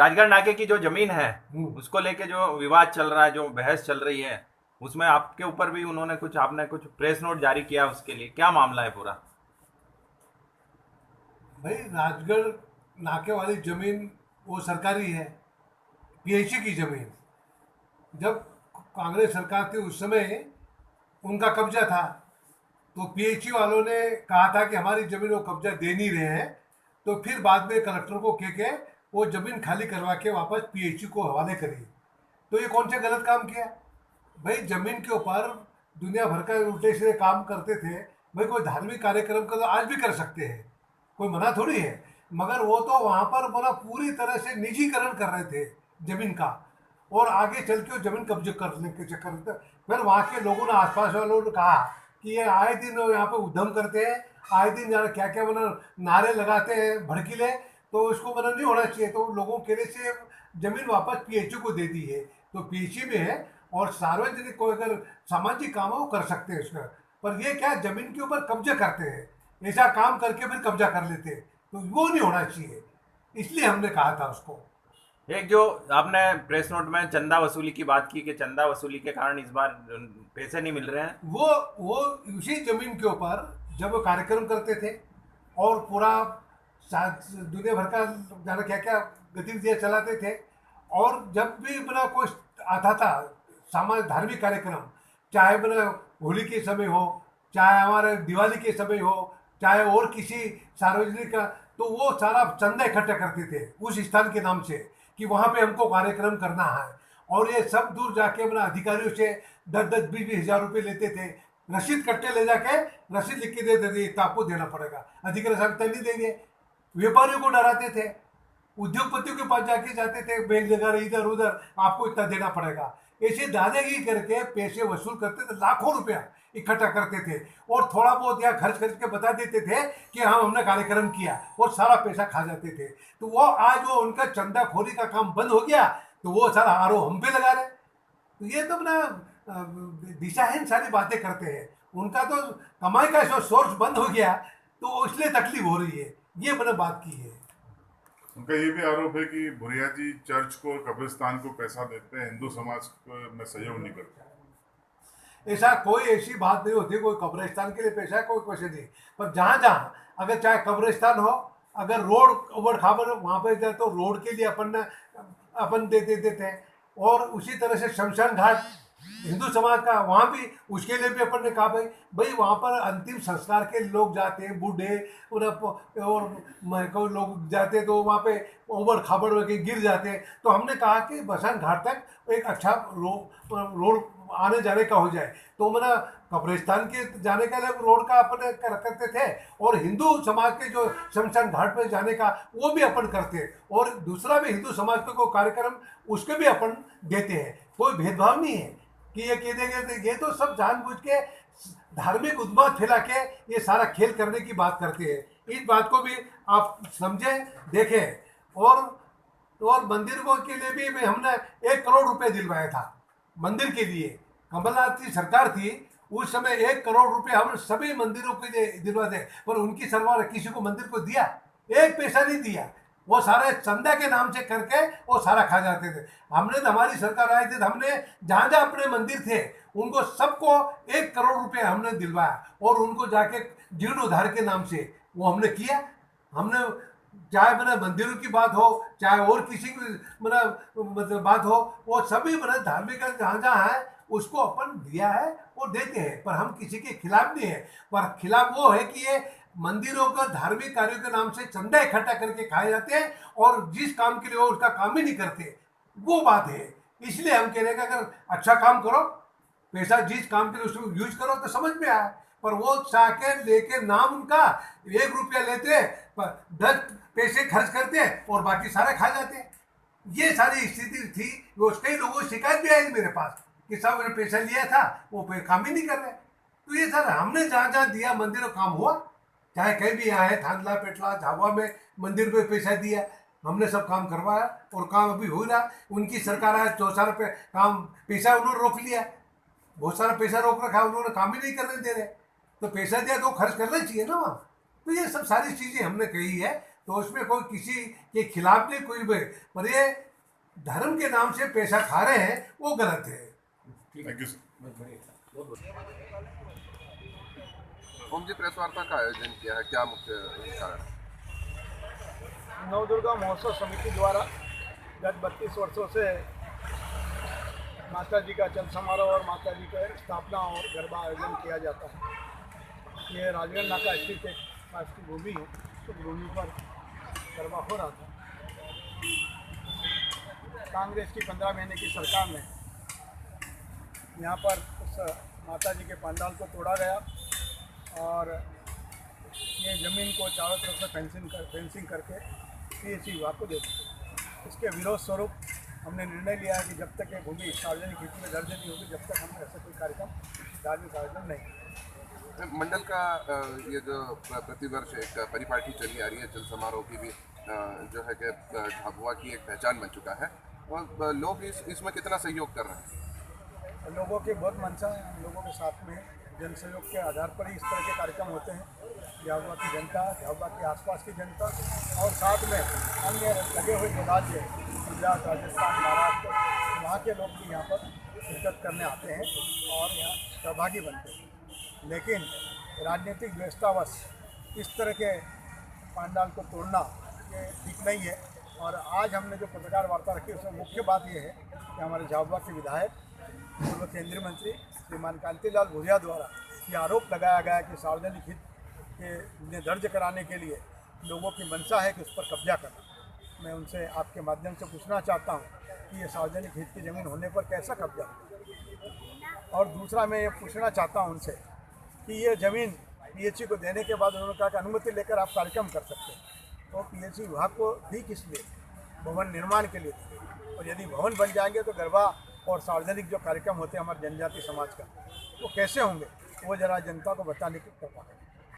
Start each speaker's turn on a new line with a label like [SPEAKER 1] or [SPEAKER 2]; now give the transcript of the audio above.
[SPEAKER 1] राजगढ़ नाके की जो जमीन है
[SPEAKER 2] हम्म।
[SPEAKER 1] उसको लेके जो विवाद चल रहा है, जो बहस चल रही है, उसमें आपके ऊपर भी उन्होंने कुछ, आपने कुछ प्रेस नोट जारी किया, उसके लिए क्या मामला है पूरा?
[SPEAKER 2] भाई राजगढ़ नाके वाली जमीन वो सरकारी है, पीएचई की जमीन। जब कांग्रेस सरकार थी उस समय उनका कब्जा था, तो पीएचई वालों ने कहा था कि हमारी जमीन वो कब्जा दे नहीं रहे हैं। तो फिर बाद में कलेक्टर को कह के वो जमीन खाली करवा के वापस पीएचई को हवाले करी। तो ये कौन सा गलत काम किया? भाई जमीन के ऊपर दुनिया भर का उल्टे सीधे काम करते थे। भाई कोई धार्मिक कार्यक्रम का तो आज भी कर सकते हैं, कोई मना थोड़ी है। मगर वो तो वहाँ पर बड़ा पूरी तरह से निजीकरण कर रहे थे जमीन का, और आगे चल के वो जमीन कब्जे करने के चक्कर में फिर वहाँ के लोगों ने, आसपास वालों ने कहा कि ये आए दिन यहाँ पे उद्यम करते हैं, आए दिन यार क्या क्या बना नारे लगाते हैं भड़कीले, तो इसको बना नहीं होना चाहिए। तो लोगों के लिए से जमीन वापस पीएचयू को दे दी है, तो पीएचयू में है। और सार्वजनिक कोई अगर सामाजिक काम है वो कर सकते हैं उसका। पर ये क्या जमीन के ऊपर कब्जा करते हैं, ऐसा काम करके फिर कब्जा कर लेते हैं, तो वो नहीं होना चाहिए। इसलिए हमने कहा था उसको।
[SPEAKER 1] एक जो आपने प्रेस नोट में चंदा वसूली की बात की कि चंदा वसूली के कारण इस बार पैसे नहीं मिल रहे हैं।
[SPEAKER 2] वो उसी जमीन के ऊपर जब वो कार्यक्रम करते थे और पूरा दुनिया भर का जाना क्या क्या गतिविधियां चलाते थे, और जब भी बना कोई आता था सामाजिक धार्मिक कार्यक्रम, चाहे बना होली के समय हो, चाहे हमारे दिवाली के समय हो, चाहे और किसी सार्वजनिक का, तो वो सारा चंदा इकट्ठा करते थे उस स्थान के नाम से कि वहाँ पे हमको कार्यक्रम करना है। और ये सब दूर जाके अपना अधिकारियों से 10-10, 20-20 हज़ार रुपये लेते थे। रसीद कट्टे ले जाके रसीद लिख के दे देते, इतना आपको देना पड़ेगा, अधिकारी साहब इतना नहीं देंगे। व्यापारियों को डराते थे, उद्योगपतियों के पास जाके जाते थे, बैंक लगा रहे इधर उधर, आपको इतना देना पड़ेगा। ऐसे दादागिरी करके पैसे वसूल करते थे, लाखों रुपया इकट्ठा करते थे, और थोड़ा बहुत यहाँ खर्च करके बता देते थे कि हाँ हमने कार्यक्रम किया, और सारा पैसा खा जाते थे। तो वो आज वो उनका चंदाखोरी का काम बंद हो गया, तो वो सारा आरोप हम पे लगा रहे। तो ये तो अपना दिशाहीन सारी बातें करते हैं। उनका तो कमाई का जो सोर्स बंद हो गया, तो इसलिए तकलीफ हो रही है, ये मैंने बात की है।
[SPEAKER 3] उनका ये भी आरोप है कि भुरिया जी चर्च को और कब्रिस्तान को पैसा देते हैं, हिंदू समाज में सहयोग नहीं करते।
[SPEAKER 2] ऐसा कोई ऐसी बात नहीं होती, कोई कब्रिस्तान के लिए पैसा है, कोई पैसे नहीं। पर जहाँ जहाँ अगर चाहे कब्रिस्तान हो, अगर रोड उबड़ खाबड़ वहाँ पे जाए तो रोड के लिए अपन दे देते हैं। और उसी तरह से शमशान घाट हिंदू समाज का, वहाँ भी उसके लिए भी अपन ने कहा भाई भाई वहाँ पर अंतिम संस्कार के लोग जाते हैं, बूढ़े और कोई लोग जाते हैं, तो वहाँ पे उबड़ खाबड़ होकर गिर जाते हैं। तो हमने कहा कि बसान घाट तक एक अच्छा रोड आने जाने का हो जाए। तो मैंने कब्रिस्तान के जाने का लिए रोड का अपन करते थे, और हिंदू समाज के जो शमशान घाट पर जाने का वो भी अपन करते हैं, और दूसरा भी हिंदू समाज का कोई कार्यक्रम उसके भी अपन देते हैं। कोई भेदभाव नहीं है कि ये कह देंगे। ये तो सब जानबूझ के धार्मिक उन्माद फैला के ये सारा खेल करने की बात करते हैं। इस बात को भी आप समझें, देखें। और मंदिरों के लिए भी हमने 1 करोड़ रुपए दिलवाया था मंदिर के लिए। कमलनाथ की सरकार थी उस समय, 1 करोड़ रुपए हम सभी मंदिरों के लिए दिलवा दे, पर उनकी सरकार किसी को मंदिर को दिया? एक पैसा नहीं दिया। वो सारे चंदा के नाम से करके वो सारा खा जाते थे। हमने तो, हमारी सरकार आई थी तो हमने जहाँ जहाँ अपने मंदिर थे उनको सबको 1 करोड़ रुपए हमने दिलवाया, और उनको जाके जीर्णोद्धार के नाम से वो हमने किया। हमने चाहे मैंने मंदिरों की बात हो, चाहे और किसी की मतलब बात हो, वो सभी मैंने धार्मिक जहाँ जहाँ है उसको अपन दिया है और देते हैं। पर हम किसी के खिलाफ नहीं है, पर खिलाफ वो है कि ये मंदिरों का धार्मिक कार्यों के नाम से चंदा इकट्ठा करके खाए जाते हैं, और जिस काम के लिए वो उसका काम ही नहीं करते, वो बात है। इसलिए हम कह रहे हैं कि अगर अच्छा काम करो, पैसा जिस काम के लिए उसको यूज करो तो समझ में आए। पर वो चाके लेके नाम उनका 1 रुपया लेते, पर 10 पैसे खर्च करते और बाकी सारा खा जाते। ये सारी स्थिति थी। वो कई लोगों की शिकायत भी आई मेरे पास कि साहब मैंने पैसा लिया था, वो काम ही नहीं कर रहे। तो ये सर हमने जहाँ जहाँ दिया मंदिर में काम हुआ, चाहे कहीं भी यहाँ है, थांदला पेटला झाबुआ में मंदिर में पैसा दिया, हमने सब काम करवाया और काम अभी हो रहा। उनकी सरकार आया तो सारा काम पैसा उन्होंने रोक लिया, बहुत सारा पैसा रोक रखा, उन्होंने काम ही नहीं करने दे रहे। तो पैसा दिया तो खर्च करना चाहिए ना वहाँ। तो ये सब सारी चीज़ें हमने कही है। तो उसमें कोई किसी के खिलाफ नहीं कोई भी, पर ये धर्म के नाम से पैसा खा रहे हैं वो गलत है।
[SPEAKER 3] Thank you sir.
[SPEAKER 4] Om ji, press वार्ता का आयोजन किया है, क्या मुख्य कारण?
[SPEAKER 5] नवदुर्गा महोत्सव समिति द्वारा गत 32 वर्षों से माता जी का चल समारोह और माता जी का स्थापना और गरबा आयोजन किया जाता है। ये राजगढ़ नाका स्थित एक राष्ट्रीय भूमि है, तो भूमि पर गरबा हो रहा था। कांग्रेस की 15 महीने की सरकार ने यहाँ पर उस माता जी के पंडाल को तोड़ा गया और ये ज़मीन को चारों तरफ से फेंसिंग करके पीएचई विभाग को दे दी। इसके विरोध स्वरूप हमने निर्णय लिया है कि जब तक ये भूमि सार्वजनिक हित में दर्ज नहीं होगी, जब तक हम ऐसा कोई कार्यक्रम धार्मिक आयोजन नहीं करेंगे।
[SPEAKER 4] मंडल का ये जो प्रतिवर्ष एक परिपाटी चली आ रही है, चल समारोह की भी जो है कि झाबुआ की एक पहचान बन चुका है, और लोग इसमें कितना सहयोग कर रहे हैं?
[SPEAKER 5] लोगों की बहुत मंशा है, हम लोगों के साथ में जन सहयोग के आधार पर ही इस तरह के कार्यक्रम होते हैं। झाबुआ की जनता, झाबुआ के आसपास की जनता और साथ में अन्य लगे हुए जो राज्य गुजरात, राजस्थान, महाराष्ट्र, वहाँ के लोग भी यहाँ पर शिरकत करने आते हैं और यहाँ सहभागी बनते हैं। लेकिन राजनीतिक व्यवस्थावश इस तरह के पंडाल को तोड़ना ये ठीक नहीं है। और आज हमने जो पत्रकार वार्ता रखी उसमें मुख्य बात ये है कि हमारे झाबुआ के विधायक, पूर्व केंद्रीय मंत्री श्रीमान कांतिलाल भूरिया द्वारा ये आरोप लगाया गया कि सार्वजनिक हित के दर्ज कराने के लिए लोगों की मंशा है कि उस पर कब्जा करना। मैं उनसे आपके माध्यम से पूछना चाहता हूँ कि ये सार्वजनिक हित की ज़मीन होने पर कैसा कब्जा हो। और दूसरा मैं ये पूछना चाहता हूँ उनसे कि ये ज़मीन पीएचई को देने के बाद उन्होंने कहा कि अनुमति लेकर आप कार्यक्रम कर सकते हैं, तो पीएचई विभाग को दी किस लिए? भवन निर्माण के लिए दी। और यदि भवन बन जाएंगे तो गरबा और सार्वजनिक जो कार्यक्रम होते हैं हमारे जनजाति समाज का, वो कैसे होंगे, वो जरा जनता को बताने की कृपा करें।